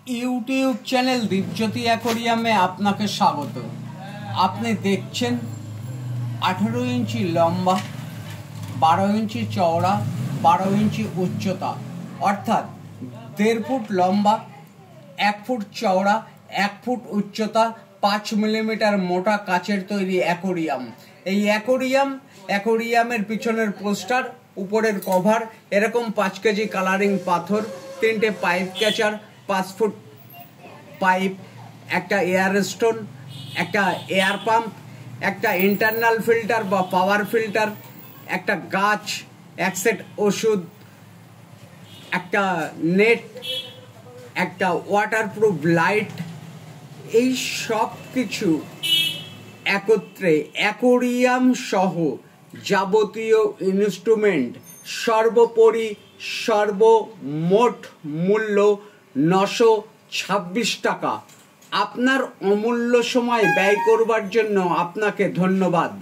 YouTube channel Dipjyoti অ্যাকোরিয়ামে আপনাকে স্বাগত। আপনি দেখছেন 18 ইঞ্চি লম্বা, 12 ইঞ্চি চওড়া, 12 ইঞ্চি উচ্চতা, অর্থাৎ 1.5 ফুট লম্বা, 1 ফুট চওড়া, 1 ফুট উচ্চতা, 5 মিলিমিটার মোটা কাচের তৈরি অ্যাকোরিয়াম। এই অ্যাকোরিয়ামের পিছনের পোস্টার, উপরের কভার, এরকম 5 কেজি কালারিং পাথর, 3টে পাইপ ক্যাচার, 5 ফুট পাইপ, একটা এয়ার স্টোন, একটা এয়ার পাম্প, একটা ইন্টারনাল ফিল্টার বা পাওয়ার ফিল্টার, একটা গাছ, এক সেট ওষুধ, একটা নেট, একটা ওয়াটারপ্রুফ লাইট, এই সব কিছু একত্রে অ্যাকোরিয়াম সহ যাবতীয় ইনস্ট্রুমেন্ট সর্বোপরি সর্বমোট মূল্য 926 টাকা। আপনার অমূল্য সময় ব্যয় করবার জন্য আপনাকে ধন্যবাদ।